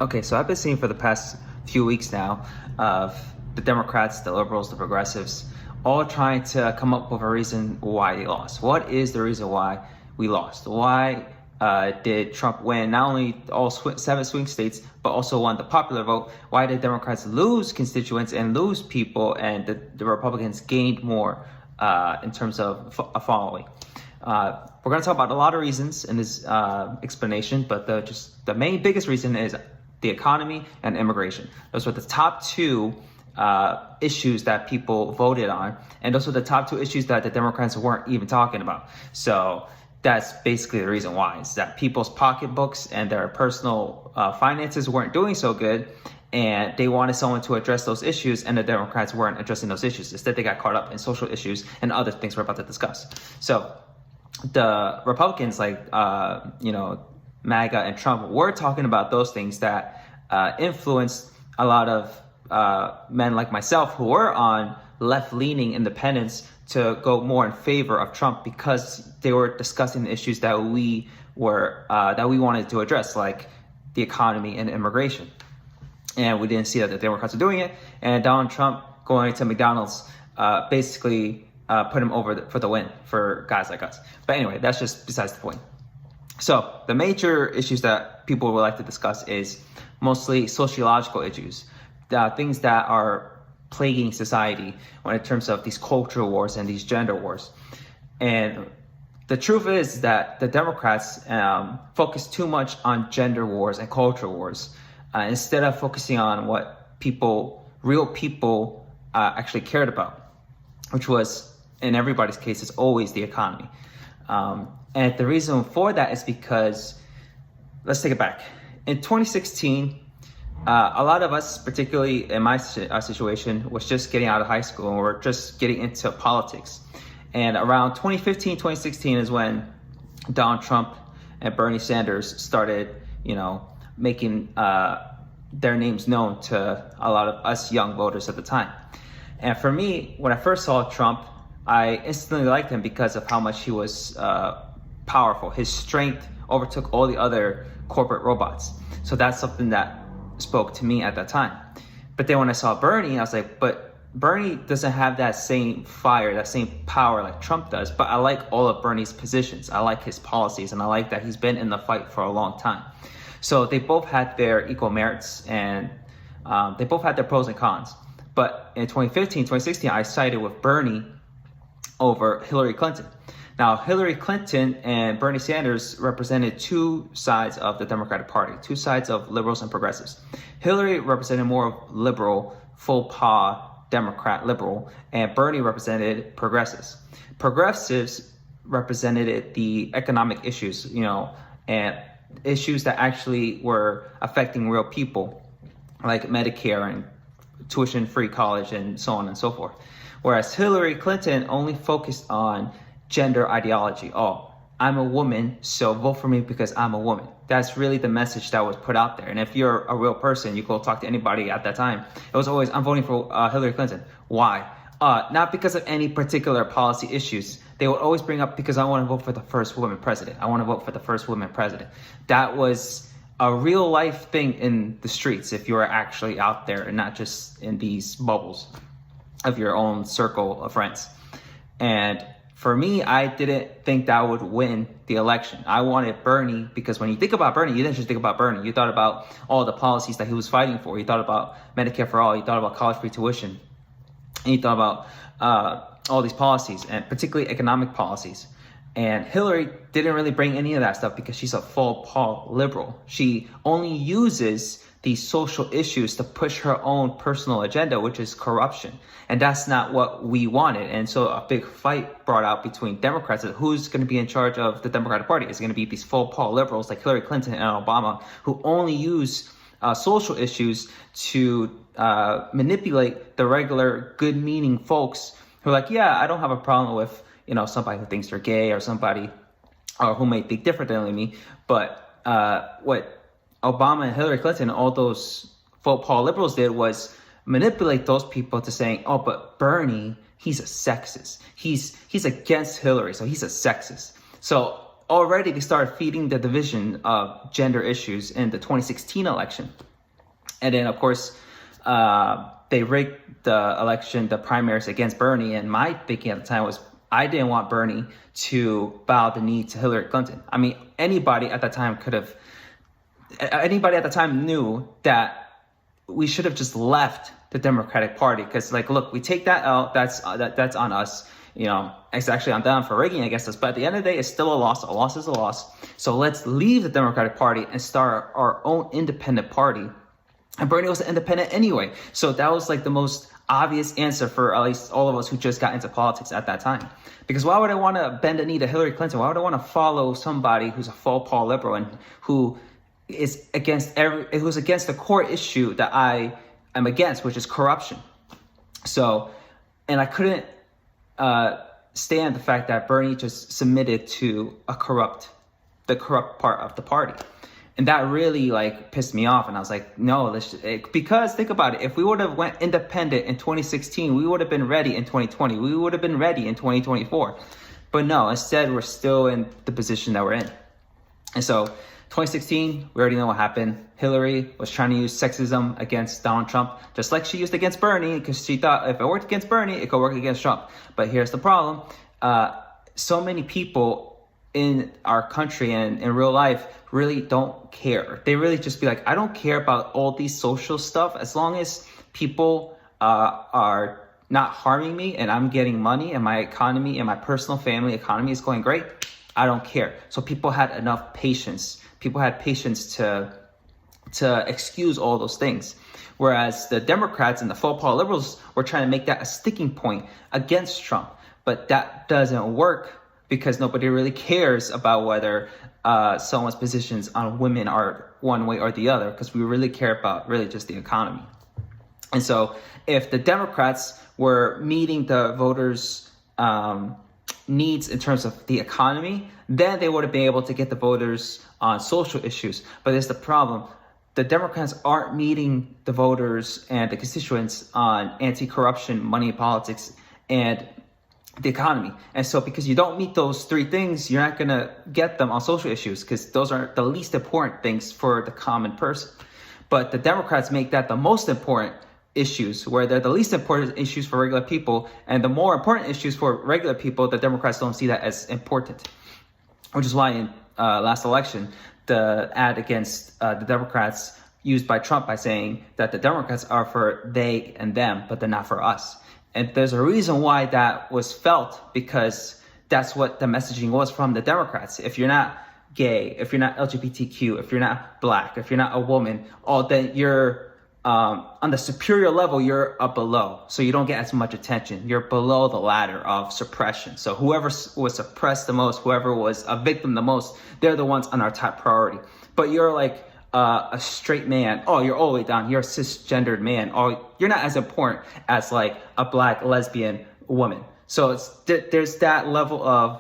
Okay, so I've been seeing for the past few weeks now of the Democrats, the liberals, the progressives, all trying to come up with a reason why they lost. What is the reason why we lost? Why did Trump win not only all seven swing states, but also won the popular vote? Why did Democrats lose constituents and lose people, and the Republicans gained more in terms of a following? We're going to talk about a lot of reasons in this explanation, but the main biggest reason is the economy and immigration. Those were the top two issues that people voted on, and those were the top two issues that the Democrats weren't even talking about. So that's basically the reason why, is that people's pocketbooks and their personal finances weren't doing so good, and they wanted someone to address those issues, and the Democrats weren't addressing those issues. Instead, they got caught up in social issues and other things we're about to discuss. So the Republicans, like MAGA and Trump, were talking about those things that influenced a lot of men like myself who were on left-leaning independents to go more in favor of Trump, because they were discussing the issues that we wanted to address, like the economy and immigration. And we didn't see that the Democrats were doing it, and Donald Trump going to McDonald's basically put him over for the win for guys like us. But anyway, that's just besides the point. So the major issues that people would like to discuss is mostly sociological issues, things that are plaguing society when in terms of these cultural wars and these gender wars. And the truth is that the Democrats focus too much on gender wars and cultural wars instead of focusing on what real people actually cared about, which was, in everybody's case, is always the economy. And the reason for that is because, let's take it back. In 2016, a lot of us, particularly in my situation, was just getting out of high school, and we're just getting into politics. And around 2015, 2016 is when Donald Trump and Bernie Sanders started, making their names known to a lot of us young voters at the time. And for me, when I first saw Trump, I instantly liked him because of how much he was powerful. His strength overtook all the other corporate robots. So that's something that spoke to me at that time. But then when I saw Bernie, I was like, but Bernie doesn't have that same fire, that same power like Trump does. But I like all of Bernie's positions. I like his policies, and I like that he's been in the fight for a long time. So they both had their equal merits, and they both had their pros and cons. But in 2015, 2016, I sided with Bernie over Hillary Clinton. Now, Hillary Clinton and Bernie Sanders represented two sides of the Democratic Party, two sides of liberals and progressives. Hillary represented more of liberal, faux pas Democrat liberal, and Bernie represented progressives. Progressives represented the economic issues, and issues that actually were affecting real people, like Medicare and tuition-free college and so on and so forth. Whereas Hillary Clinton only focused on gender ideology. Oh, I'm a woman, so vote for me because I'm a woman. That's really the message that was put out there. And if you're a real person, you go talk to anybody at that time, it was always, I'm voting for Hillary Clinton. Why? Not because of any particular policy issues. They would always bring up, because I want to vote for the first woman president. I want to vote for the first woman president. That was a real life thing in the streets if you were actually out there and not just in these bubbles of your own circle of friends. And for me, I didn't think that would win the election. I wanted Bernie, because when you think about Bernie, you didn't just think about Bernie. You thought about all the policies that he was fighting for. You thought about Medicare for all. You thought about college free tuition. And you thought about all these policies, and particularly economic policies. And Hillary didn't really bring any of that stuff because she's a faux pas liberal. She only uses these social issues to push her own personal agenda, which is corruption. And that's not what we wanted. And so a big fight brought out between Democrats. Who's going to be in charge of the Democratic Party? Is it going to be these faux pas liberals like Hillary Clinton and Obama, who only use social issues to manipulate the regular good-meaning folks who are like, yeah, I don't have a problem with somebody who thinks they're gay or somebody who may think differently than me. But what Obama and Hillary Clinton, all those faux pas liberals did was manipulate those people to saying, oh, but Bernie, he's a sexist. He's against Hillary, so he's a sexist. So already they started feeding the division of gender issues in the 2016 election. And then, of course, they rigged the election, the primaries against Bernie. And my thinking at the time was I didn't want Bernie to bow the knee to Hillary Clinton. I mean, anybody at that time knew that we should have just left the Democratic Party, because, like, look, we take that out, that's on us. You know, it's actually on them for rigging against us. But at the end of the day, it's still a loss. A loss is a loss. So let's leave the Democratic Party and start our own independent party. And Bernie was an independent anyway. So that was like the most obvious answer for at least all of us who just got into politics at that time. Because why would I want to bend a knee to Hillary Clinton? Why would I want to follow somebody who's a faux pas liberal and who is against the core issue that I am against, which is corruption? So, and I couldn't stand the fact that Bernie just submitted to the corrupt part of the party. And that really like pissed me off. And I was like, no, because think about it. If we would have went independent in 2016, we would have been ready in 2020. We would have been ready in 2024. But no, instead, we're still in the position that we're in. And so 2016, we already know what happened. Hillary was trying to use sexism against Donald Trump, just like she used against Bernie, because she thought if it worked against Bernie, it could work against Trump. But here's the problem. So many people in our country and in real life really don't care. They really just be like, I don't care about all these social stuff. As long as people are not harming me and I'm getting money and my economy and my personal family economy is going great, I don't care. So people had enough patience. People had patience to excuse all those things. Whereas the Democrats and the faux pas liberals were trying to make that a sticking point against Trump. But that doesn't work because nobody really cares about whether someone's positions on women are one way or the other, because we really care about really just the economy. And so if the Democrats were meeting the voters' needs in terms of the economy, then they would have been able to get the voters on social issues. But there's the problem. The Democrats aren't meeting the voters and the constituents on anti-corruption, money politics, and the economy. And so because you don't meet those three things, you're not going to get them on social issues, because those are the least important things for the common person. But the Democrats make that the most important issues, where they're the least important issues for regular people, and the more important issues for regular people, the Democrats don't see that as important. Which is why in last election, the ad against the Democrats used by Trump by saying that the Democrats are for they and them, but they're not for us. And there's a reason why that was felt, because that's what the messaging was from the Democrats. If you're not gay, if you're not LGBTQ, if you're not black, if you're not a woman, then you're on the superior level, you're up below. So you don't get as much attention. You're below the ladder of suppression. So whoever was suppressed the most, whoever was a victim the most, they're the ones on our top priority. But you're like a straight man, you're all the way down. You're a cisgendered man. You're not as important as like a black lesbian woman. So there's that level of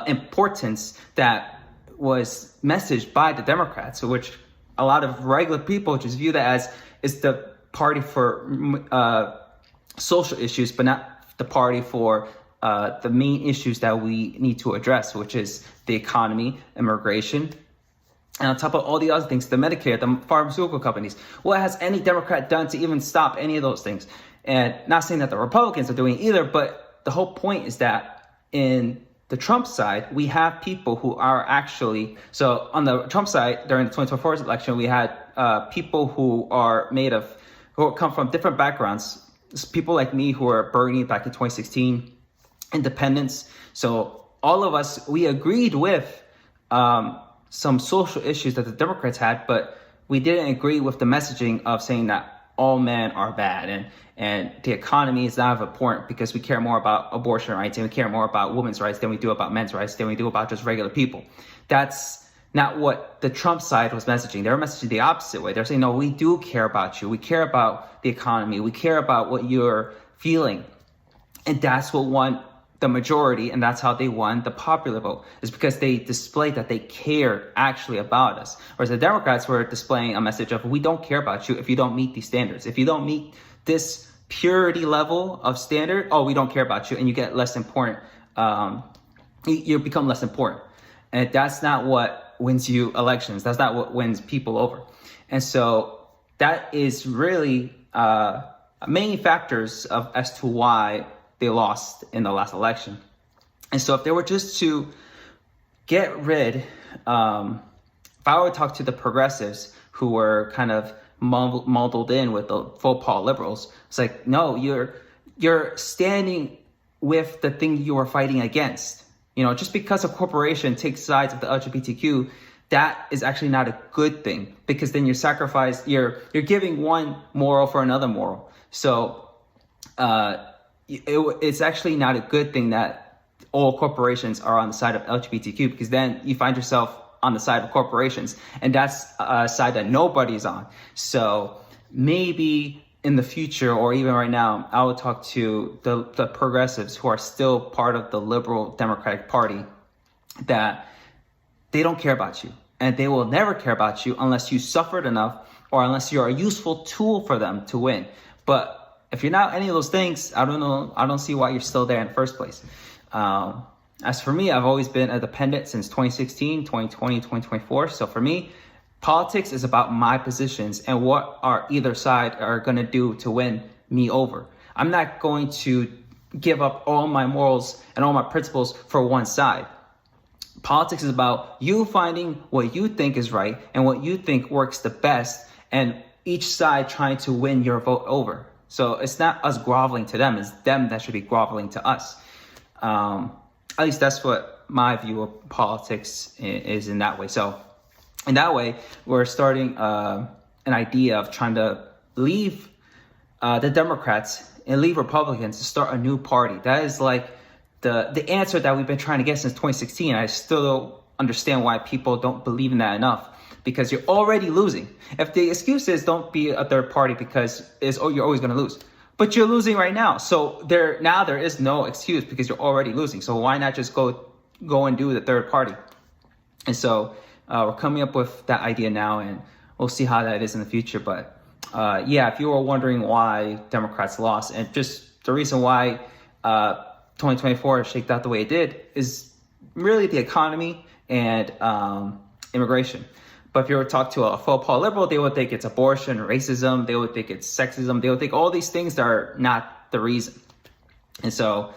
importance that was messaged by the Democrats, which a lot of regular people just view that as it's the party for social issues, but not the party for the main issues that we need to address, which is the economy, immigration, and on top of all the other things, the Medicare, the pharmaceutical companies. What has any Democrat done to even stop any of those things? And not saying that the Republicans are doing either, but the whole point is that in the Trump side, we have people who are actually, so on the Trump side, during the 2024 election, we had people who come from different backgrounds. People like me who are Bernie back in 2016, independents. So all of us, we agreed with some social issues that the Democrats had, but we didn't agree with the messaging of saying that all men are bad and the economy is not important, because we care more about abortion rights and we care more about women's rights than we do about men's rights, than we do about just regular people. That's not what the Trump side was messaging. They were messaging the opposite way. They're saying, no, we do care about you. We care about the economy. We care about what you're feeling. And that's what won the majority, and that's how they won the popular vote, is because they displayed that they cared actually about us. Whereas the Democrats were displaying a message of, we don't care about you if you don't meet these standards. If you don't meet this purity level of standard, we don't care about you, and you get less important. You become less important. And that's not what wins you elections. That's not what wins people over. And so That is really many factors as to why they lost in the last election. And so if they were just to get rid, if I would talk to the progressives who were kind of muddled in with the faux pas liberals, it's like, no, you're standing with the thing you are fighting against. Just because a corporation takes sides of the LGBTQ, that is actually not a good thing, because then you're giving one moral for another moral. So it's actually not a good thing that all corporations are on the side of LGBTQ, because then you find yourself on the side of corporations, and that's a side that nobody's on. So maybe in the future, or even right now, I would talk to the progressives who are still part of the liberal Democratic Party, that they don't care about you, and they will never care about you unless you suffered enough, or unless you're a useful tool for them to win. But if you're not any of those things, I don't see why you're still there in the first place. As for me, I've always been a dependent since 2016, 2020, 2024. So for me, politics is about my positions and what either side are going to do to win me over. I'm not going to give up all my morals and all my principles for one side. Politics is about you finding what you think is right and what you think works the best, and each side trying to win your vote over. So it's not us groveling to them, it's them that should be groveling to us. At least that's what my view of politics is in that way. So in that way, we're starting an idea of trying to leave the Democrats and leave Republicans to start a new party. That is like the answer that we've been trying to get since 2016. I still don't understand why people don't believe in that enough, because you're already losing. If the excuse is don't be a third party because you're always going to lose. But you're losing right now. So there is no excuse, because you're already losing. So why not just go and do the third party? And so we're coming up with that idea now, and we'll see how that is in the future. But if you were wondering why Democrats lost, and just the reason why 2024 shaked out the way it did, is really the economy and immigration. But if you were to talk to a faux pas liberal, they would think it's abortion, racism, they would think it's sexism, they would think all these things that are not the reason. And so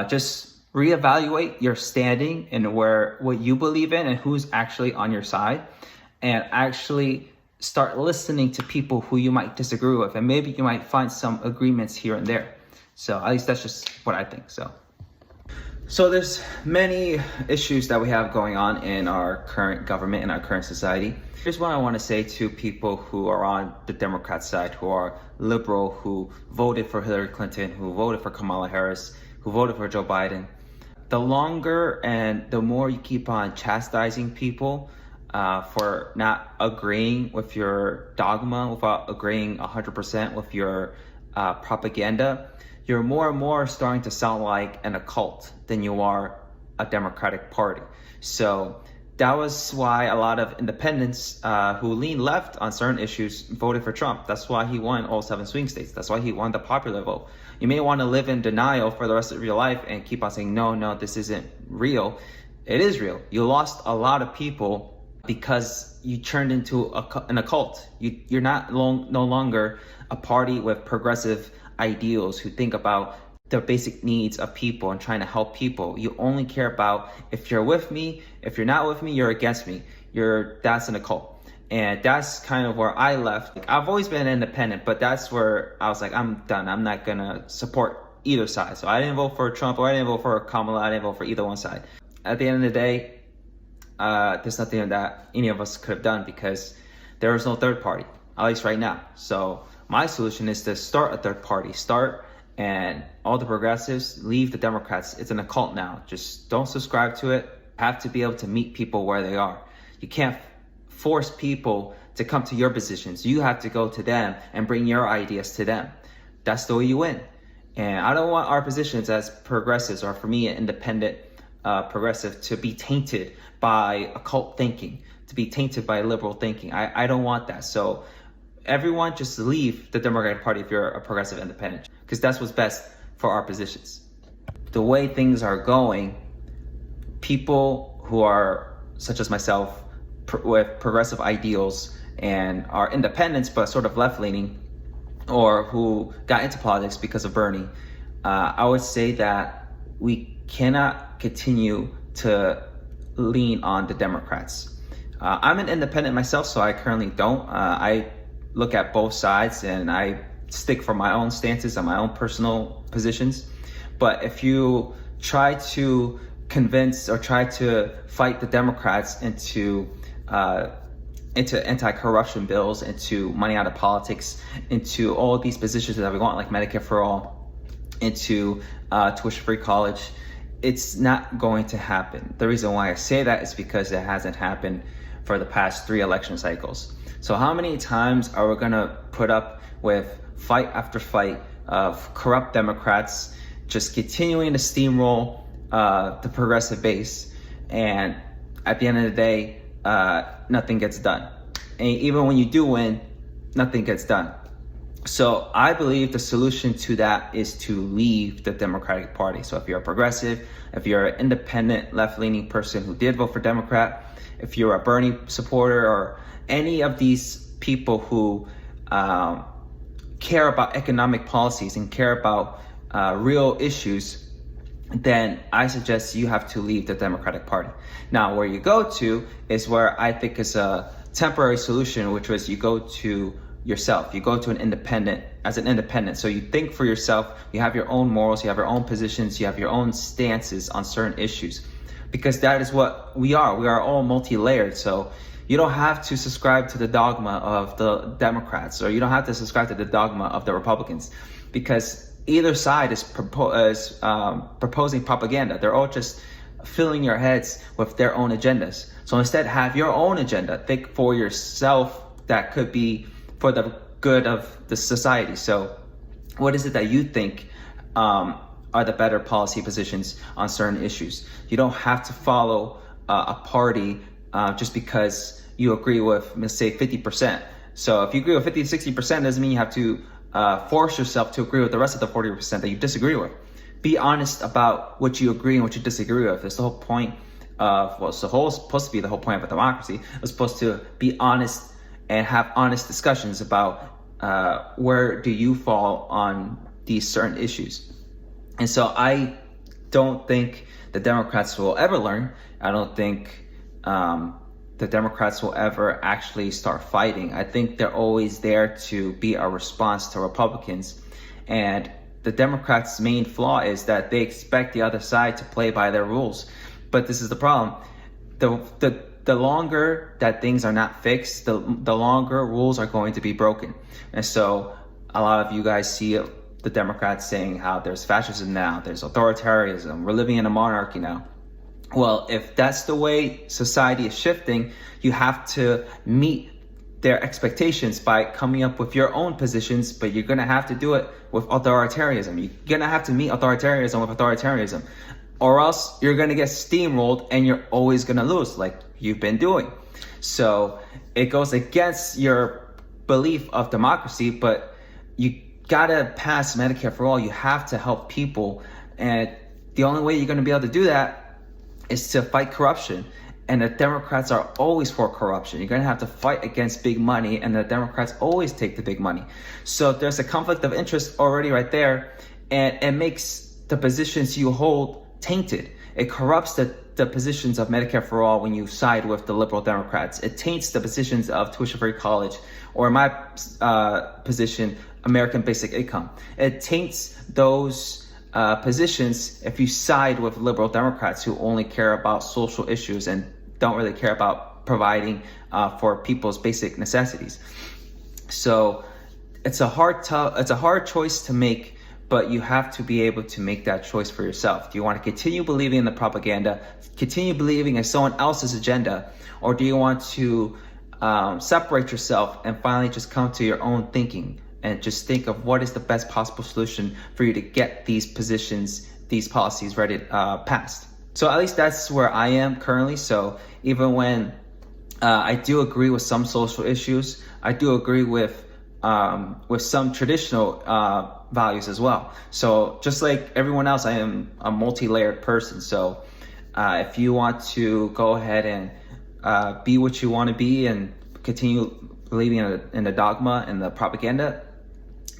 just reevaluate your standing and what you believe in and who's actually on your side, and actually start listening to people who you might disagree with, and maybe you might find some agreements here and there. So at least that's just what I think. So there's many issues that we have going on in our current government and our current society. Here's what I want to say to people who are on the Democrat side, who are liberal, who voted for Hillary Clinton, who voted for Kamala Harris, who voted for Joe Biden. The longer and the more you keep on chastising people for not agreeing with your dogma, without agreeing 100% with your propaganda, you're more and more starting to sound like an occult than you are a Democratic Party. So that was why a lot of independents who lean left on certain issues voted for Trump. That's why he won all 7 swing states. That's why he won the popular vote. You may want to live in denial for the rest of your life and keep on saying, no, this isn't real. It is real. You lost a lot of people because you turned into an occult. You're no longer a party with progressive ideals who think about the basic needs of people and trying to help people. You only care about if you're with me, if you're not with me, you're against me. That's an occult. And that's kind of where I left. I've always been independent, but that's where I was like, I'm done. I'm not gonna support either side. So I didn't vote for Trump, or I didn't vote for Kamala. I didn't vote for either one side. At the end of the day, there's nothing that any of us could have done, because there is no third party, at least right now. So my solution is to start a third party. And all the progressives, leave the Democrats. It's an occult now. Just don't subscribe to it. You have to be able to meet people where they are. You can't force people to come to your positions. You have to go to them and bring your ideas to them. That's the way you win. And I don't want our positions as progressives, or for me, an independent progressive, to be tainted by occult thinking, to be tainted by liberal thinking. I don't want that. So everyone just leave the Democratic Party if you're a progressive independent, because that's what's best for our positions. The way things are going, people who are, such as myself, with progressive ideals and are independents but sort of left-leaning, or who got into politics because of Bernie, I would say that we cannot continue to lean on the Democrats. I'm an independent myself, so I currently don't. I look at both sides and I stick for my own stances on my own personal positions. But if you try to convince or try to fight the Democrats into anti-corruption bills, into money out of politics, into all of these positions that we want, like Medicare for all, into tuition-free college, it's not going to happen. The reason why I say that is because it hasn't happened for the past 3 election cycles. So how many times are we gonna put up with fight after fight of corrupt Democrats just continuing to steamroll the progressive base, and at the end of the day, nothing gets done. And even when you do win, nothing gets done. So I believe the solution to that is to leave the Democratic Party. So if you're a progressive, if you're an independent left-leaning person who did vote for Democrat, if you're a Bernie supporter, or any of these people who care about economic policies and care about real issues, then I suggest you have to leave the Democratic Party. Now, where you go to is where I think is a temporary solution, which was you go to yourself. You go to an independent, as an independent. So you think for yourself, you have your own morals, you have your own positions, you have your own stances on certain issues. Because that is what we are. We are all multi-layered. So you don't have to subscribe to the dogma of the Democrats, or you don't have to subscribe to the dogma of the Republicans, because either side is proposing propaganda. They're all just filling your heads with their own agendas. So instead, have your own agenda. Think for yourself that could be for the good of the society. So what is it that you think are the better policy positions on certain issues? You don't have to follow a party just because you agree with, let's say, 50%. So if you agree with 50 to 60%, doesn't mean you have to force yourself to agree with the rest of the 40% that you disagree with. Be honest about what you agree and what you disagree with. That's the whole point of, well, it's supposed to be the whole point of a democracy. It's supposed to be honest and have honest discussions about where do you fall on these certain issues. And so I don't think the Democrats will ever learn. I don't think the Democrats will ever actually start fighting. I think they're always there to be a response to Republicans. And the Democrats' main flaw is that they expect the other side to play by their rules. But this is the problem. The longer that things are not fixed, the longer rules are going to be broken. And so a lot of you guys see the Democrats saying how there's fascism now, there's authoritarianism, we're living in a monarchy now. Well, if that's the way society is shifting, you have to meet their expectations by coming up with your own positions, but you're gonna have to do it with authoritarianism. You're gonna have to meet authoritarianism with authoritarianism, or else you're gonna get steamrolled and you're always gonna lose, like you've been doing. So it goes against your belief of democracy, but you gotta pass Medicare for all. You have to help people, and the only way you're gonna be able to do that is to fight corruption. And the Democrats are always for corruption. You're gonna have to fight against big money, and the Democrats always take the big money. So there's a conflict of interest already right there, and it makes the positions you hold tainted. It corrupts the positions of Medicare for all when you side with the liberal Democrats. It taints the positions of tuition-free college, or in my position, American Basic Income. It taints those positions if you side with liberal Democrats who only care about social issues and don't really care about providing for people's basic necessities. So it's a hard choice to make, but you have to be able to make that choice for yourself. Do you want to continue believing in the propaganda, continue believing in someone else's agenda, or do you want to separate yourself and finally just come to your own thinking and just think of what is the best possible solution for you to get these positions, these policies ready passed? So at least that's where I am currently. So even when I do agree with some social issues, I do agree with some traditional values as well. So just like everyone else, I am a multi-layered person. So if you want to go ahead and be what you want to be and continue believing in the dogma and the propaganda,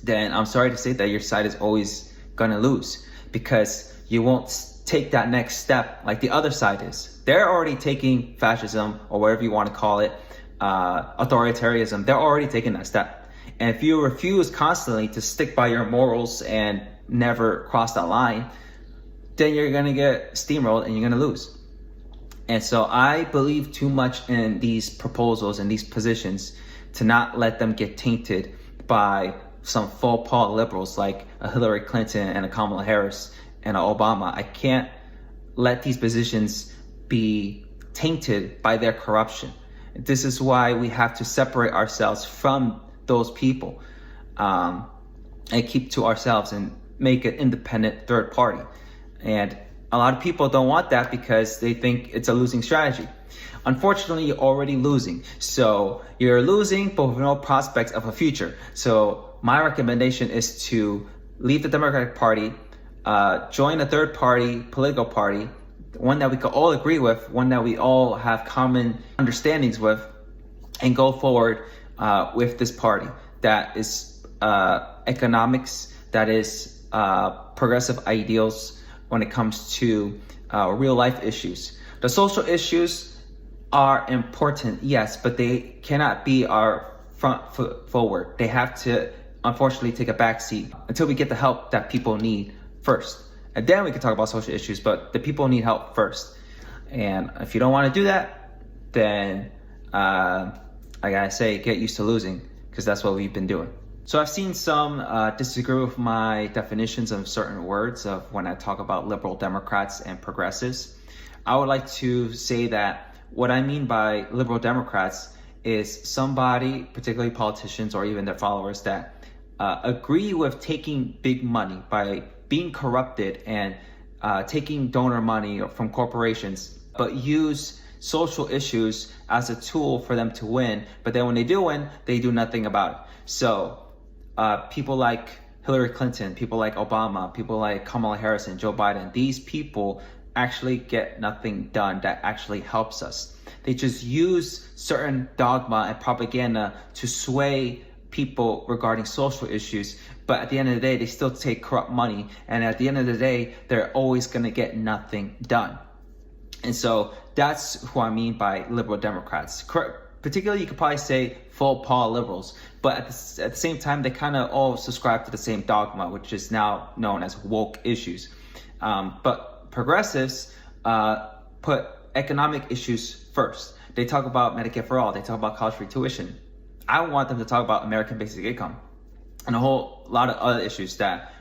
then I'm sorry to say that your side is always gonna lose, because you won't take that next step like the other side is. They're already taking fascism, or whatever you want to call it, authoritarianism. They're already taking that step. And if you refuse constantly to stick by your morals and never cross that line, then you're gonna get steamrolled and you're gonna lose. And so I believe too much in these proposals and these positions to not let them get tainted by some faux pas liberals like a Hillary Clinton and a Kamala Harris and an Obama. I can't let these positions be tainted by their corruption. This is why we have to separate ourselves from those people, and keep to ourselves and make an independent third party. And a lot of people don't want that because they think it's a losing strategy. Unfortunately, you're already losing. So you're losing, but with no prospects of a future. So my recommendation is to leave the Democratic Party, join a third party, political party, one that we could all agree with, one that we all have common understandings with, and go forward with this party that is economics, that is progressive ideals when it comes to real life issues. The social issues are important, yes, but they cannot be our front foot forward. They have to, unfortunately, take a back seat until we get the help that people need first. And then we can talk about social issues, but the people need help first. And if you don't want to do that, then I gotta say, get used to losing, because that's what we've been doing. So I've seen some disagree with my definitions of certain words of when I talk about liberal Democrats and progressives. I would like to say that what I mean by liberal Democrats is somebody, particularly politicians or even their followers, that agree with taking big money by being corrupted and taking donor money from corporations, but use social issues as a tool for them to win. But then when they do win, they do nothing about it. So people like Hillary Clinton, people like Obama, people like Kamala Harris and Joe Biden, these people actually get nothing done that actually helps us. They just use certain dogma and propaganda to sway people regarding social issues, but at the end of the day, they still take corrupt money, and at the end of the day, they're always going to get nothing done. And so that's who I mean by liberal Democrats. Particularly, you could probably say faux pas liberals, but at the same time, they kind of all subscribe to the same dogma, which is now known as woke issues. But progressives put economic issues first. They talk about Medicare for all. They talk about college free tuition. I want them to talk about American basic income and a whole lot of other issues that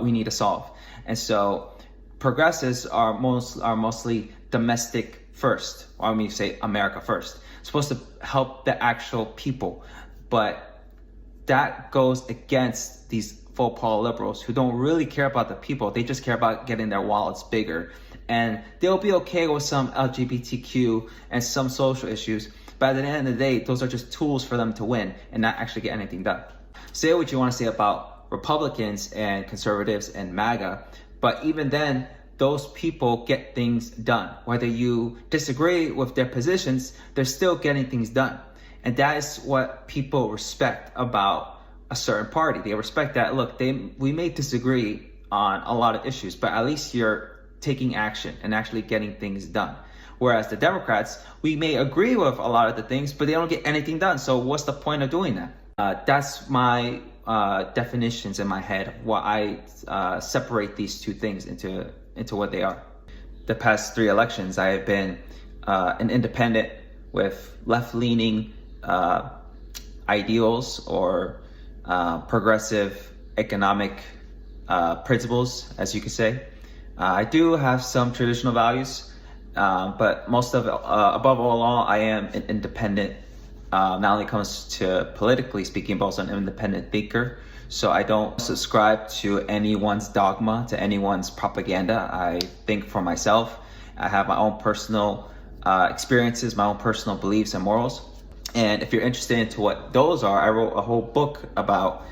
we need to solve. And so progressives are mostly domestic first, or I mean say America first. It's supposed to help the actual people, but that goes against these faux pas liberals who don't really care about the people. They just care about getting their wallets bigger, and they'll be okay with some LGBTQ and some social issues, but at the end of the day, those are just tools for them to win and not actually get anything done. Say what you want to say about Republicans and conservatives and MAGA, but even then, those people get things done. Whether you disagree with their positions, they're still getting things done. And that is what people respect about a certain party. They respect that, look, we may disagree on a lot of issues, but at least you're taking action and actually getting things done. Whereas the Democrats, we may agree with a lot of the things, but they don't get anything done. So what's the point of doing that? That's my definitions in my head, what I separate these two things into what they are. The past 3 elections, I have been an independent with left-leaning ideals or progressive economic principles, as you could say. I do have some traditional values, but most of it, above all, I am an independent. Not only comes to politically speaking, but also an independent thinker. So I don't subscribe to anyone's dogma, to anyone's propaganda. I think for myself. I have my own personal experiences, my own personal beliefs and morals. And if you're interested into what those are, I wrote a whole book about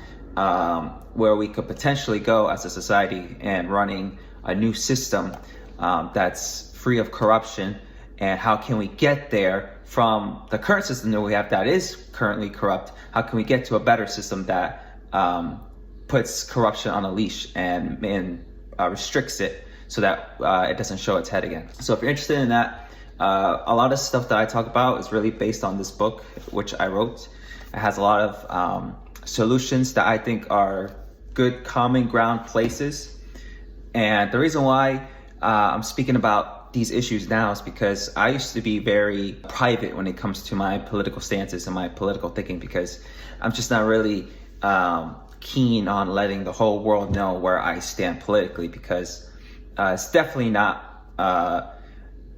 where we could potentially go as a society and running a new system that's free of corruption, and how can we get there from the current system that we have that is currently corrupt, how can we get to a better system that puts corruption on a leash and restricts it so that it doesn't show its head again. So if you're interested in that, a lot of stuff that I talk about is really based on this book, which I wrote. It has a lot of solutions that I think are good common ground places. And the reason why I'm speaking about these issues now is because I used to be very private when it comes to my political stances and my political thinking, because I'm just not really keen on letting the whole world know where I stand politically, because it's definitely not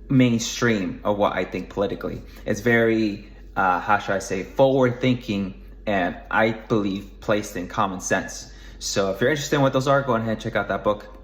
mainstream of what I think politically. It's very, how should I say, forward thinking, and I believe placed in common sense. So if you're interested in what those are, go ahead and check out that book.